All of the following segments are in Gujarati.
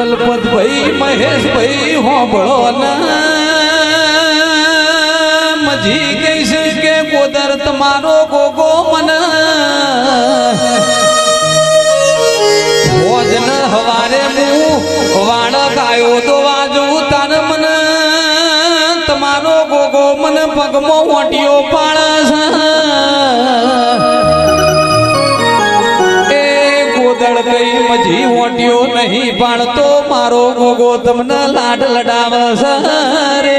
દલપત ભાઈ મહેશ ભાઈ હોબળો મજી કહીશ કે ગોદર તમારો ગોગો મન ભોજન હવારે હું વાણ ગાયો તો વાજુ તાન મન તમારો ગોગો મન પગમો ઓટીઓ પાણસ કઈ મજી ઓટ્યો નહીં પાણતો મારો ગોગો તમને લાડ લડાવસ રે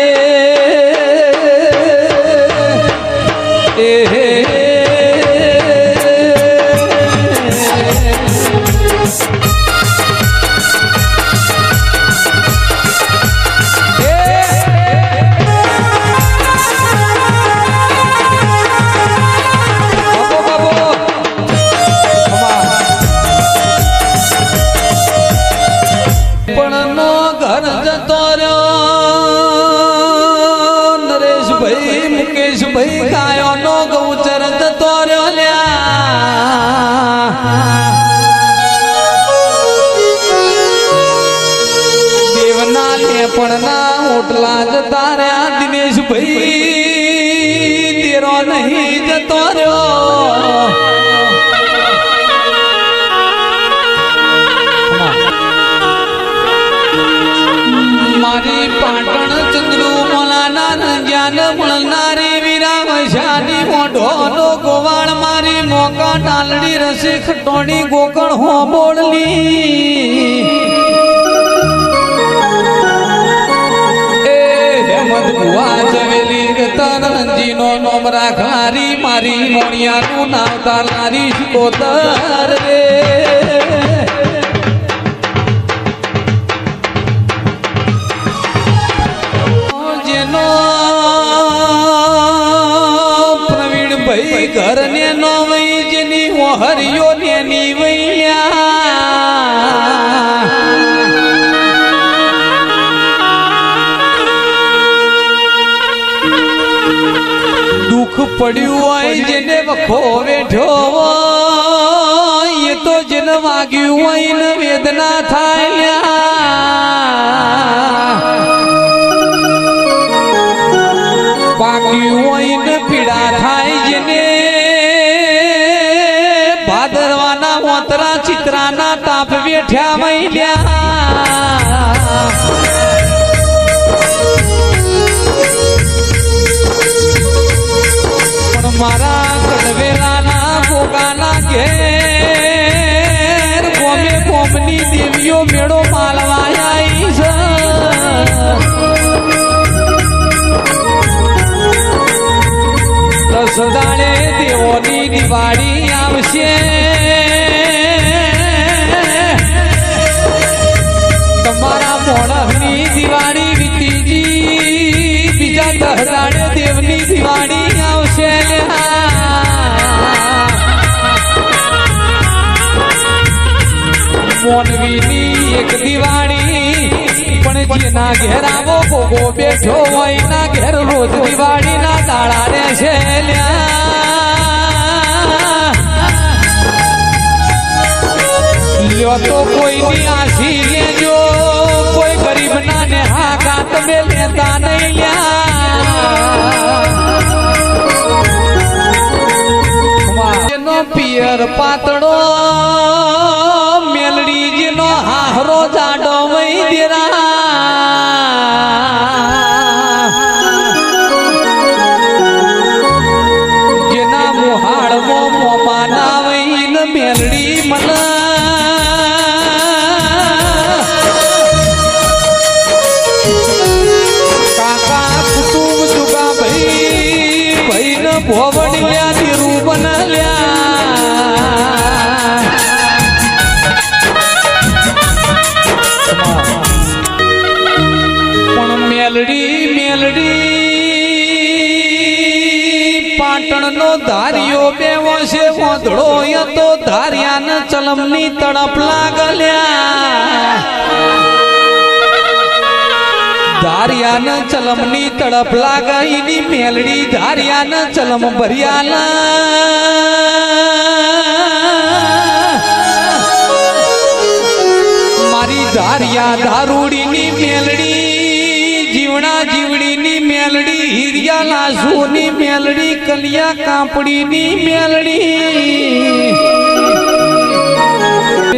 ભાઈ કાયો નો ગૌચર જતો રહ્યો દેવના લેપણના ઓટલા જતા રહ્યા દિનેશ ભાઈ તેરો નહીં જતો રહ્યો મારી પાટણ ચંદ્રુ મોલાના જ્ઞાન મળનારી વિરામશાની મોઢો નો ગોવાળ મારી મોકા ડાલડી રસી ખટોણી ગોકળ હો બોળલી એ હેમંત ભુવા જવેલી તરંજી નો નોમ રાખનારી મારી મોણિયાનું નામ તારનારી કોતર રે ઘર ને નો વઈ જેની મોહરિયો ને ની વૈયા દુઃખ પડ્યું હોય જેને વખો બેઠ્યો હોય એ તો જેને વાગ્યું હોય ને વેદના થાય પાક્યું હોય ને પીડા થાય જેને ભાદરવાના મોતરા ચિત્રાના તાપ બેઠ્યા મૈલ્યા પણ મારા કડવેલાના ભોગાના ઘેર ગોમે ગોમની દેવીઓ મેળો માલવાયા છે સદાળે દેવોની દિવાળી આવશે તમારા મોણસની દિવાળી વીતીજી બીજા દહદાડે દેવની દિવાળી આવશે મોનવીની એક દિવાળી પણ જેના ઘેર આવો ગોગો બેઠો હોય ના ઘેર રોજ દિવાળી ના દાડા રે છે લ્યો તો કોઈની આશી લેજો કોઈ ગરીબ ના ને હાકા તમે લેતા નહીં લ્યા જેનો પિયર પાતળો મેલડી જેનો હાહરો જાડો વઈ દેરા જેના મોહાળમો મોમાના વઈન મેલડી મન કાકા કુટુંબ જુગા ભાઈ ભાઈન ભોવડિયા દીરું બનલ્યા પણ મેલડી પાટણ નો ધારિયો બેવો છે મોધડો તો ધારિયાન ચલમની તડપ લાગલ્યા ધારિયાન ચલમની તડપ લાગીની મેલડી ધારિયાન ચલમ ભર્યાલા મારી ધારિયા દારૂડીની મેલડી જીવણા જીવડીની મેલડી હીરિયા લાસુની મેલડી કલિયા કાપડીની મેલડી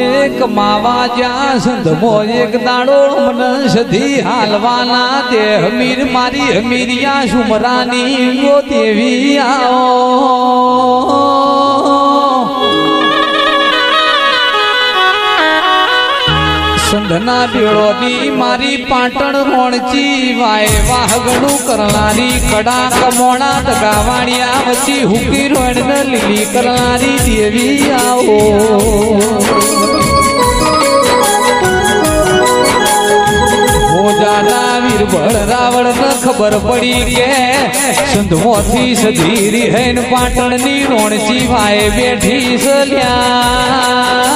એક માવા જ્યાં સંધમો એક દાડો મન સધી હાલવાના તે હમીર મારી હમીરિયા સુમરાની યો દેવી આવો સંધના બેળોની મારી પાટણ રોણચી વાય વાહગણું કરનારી કડા કમોણા દગાવાણિયા વચ્ચે હુકી રોણ લીલી કરનારી દેવી આવો મોજાના વીરબળ રાવણ ન ખબર પડી કે સંધમોથી સધીરી હૈન પાટણની રોણચી વાય બેઠી સલ્યા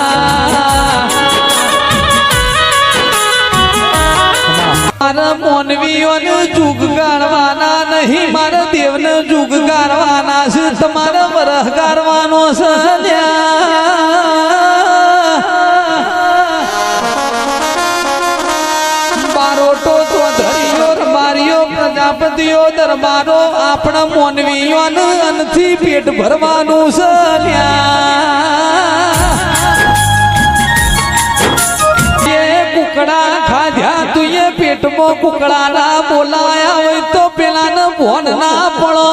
મારા મોનવીઓનું જુગ ગાળવાના નહીં મારા દેવને જુગ ગાળવાના છે તમારા વરહ ગાળવાનો છે બારોટો ચોધરીઓ રબારીઓ પ્રજાપતિઓ દરબારો આપણા મોનવીઓને અનથી પેટ ભરવાનું છે કુકડા ખાધ્યા તુએ પેટમાં કુકડાના બોલાયા હોય તો પેલાને ભોન ના પડો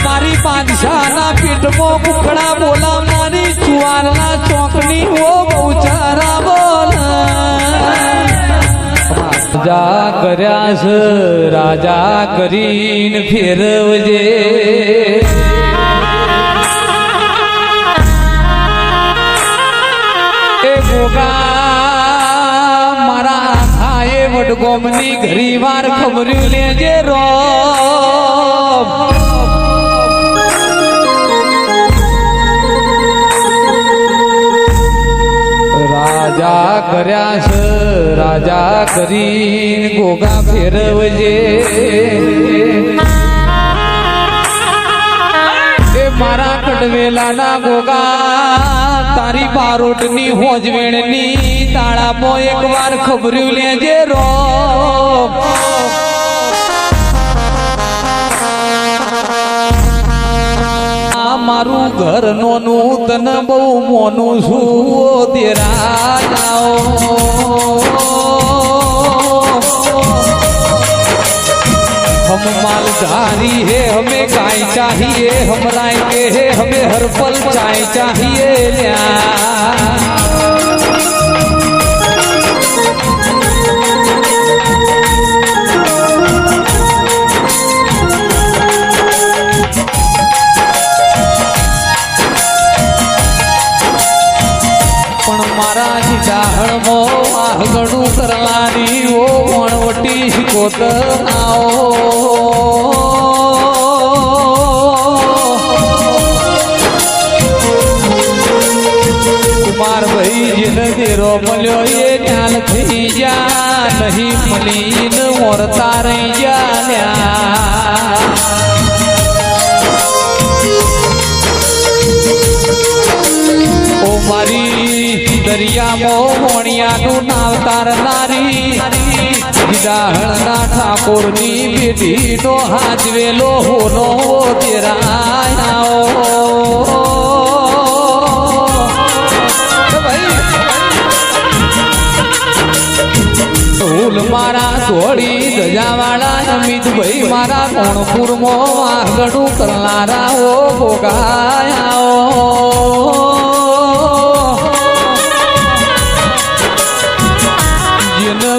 મારી બાદશાહના પેટમાં કુકડા બોલા મારી ચુવારના ચોકની ઓ બહુચારા બોલ રાજા કર્યા છે રાજા કરીને ફેરવજે મારા ખાએ વડગોમની ઘરી વાર ખબર્યું લેજે રો રાજા કર્યા છે રાજા કરીને ગોગા ફેરવજે મારા કડવેલાના ગોગા તારી બારોટની હોજવેણની તાળામાં એક વાર ખબર્યું લેજે રો મારું ઘર નોનું તને બહુ મોનું છું તેરા हम मालधारी है हमें गाय चाहिए हम राय के है हमें हर पल चाय चाहिए पण मारा जीडाहळमो आहगणुं करलानी ओ वणवटी शिकोत आओ कुमार भाई जिन देरो मल्यो ये न्याल थी जा नहीं मलीन मोरता रही जा ओ मारी दरियाમાં મોણિયાનું નાવ તારનારી જીડાહળના ઠાકોરની બેટીનો હાજવેલો હોનો તેરાયો ફૂલ મારા થોડી ધજાવાળા અમિતભાઈ મારા કોણપુરમાં વાઘડું કરનારા ઓ ભોગાયા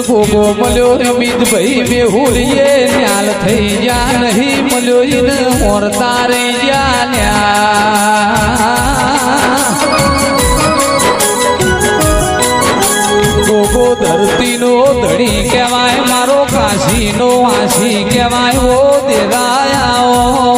ગોગો મળ્યો અમિતભાઈ મેહુલીએ ન્યાલ થઈ જા નહીં મળ્યો ઇન મોરતા રહી જા ગોગો ધરતીનો ધડી કહેવાય મારો કાશીનો વાસી કહેવાય ઓ દેરાયા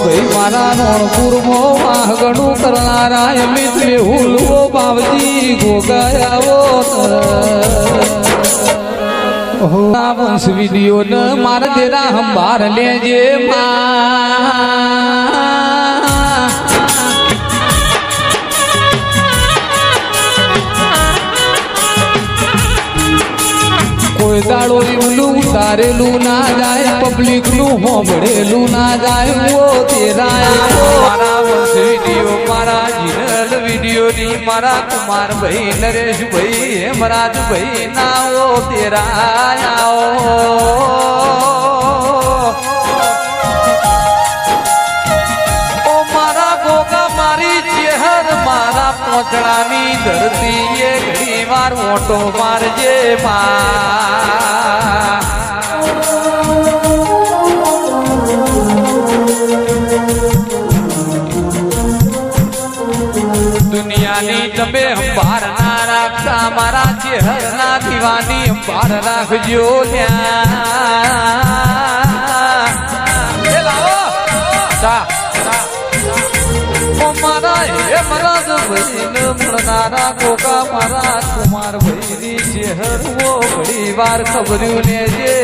ભાઈ મારા રણપુરમાં વાહગણું કરનારા અમિત મેહુલવો બાવજી ગોગાયાવો વંશ વિડીયો ને મારા દેરા હંભાર લેજે કોઈ દાડો એવલું ઉતારેલું ના જાય પબ્લિક નું હોંભળેલું ના જાય ઓ તેરા મારા વંશ વિડીયો મારા જીનલ વિડીયો ની મારા કુમાર ભાઈ નરેશ ભાઈ હેમરાજ ભાઈ ના ઓ તેરા ઓ મારા ગોગા મારી ચેહર મારા પોચડાની ધરતી એ ઘણી વાર ઓટો મારજે દુનિયાની તમે અંબાર ના રાખતા મારા ચેહર ના દીવાની અંબાર રાખજો મારા હેમરાજ ભાઈ ને મળનારા ગોગા મારા કુમાર ભાઈ ની ચેહર વો ઘણી વાર ખબર્યું લેજે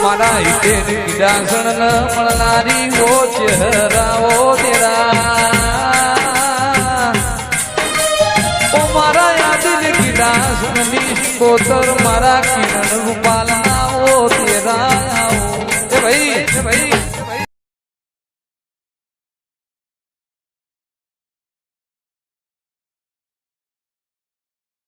મારા હિતે ડાસણ ન મળનારી ઓ ચહેરાઓ તેરા ઓ મારા યાદ ડાસણ ની કોતર મારા કિરણ રૂપા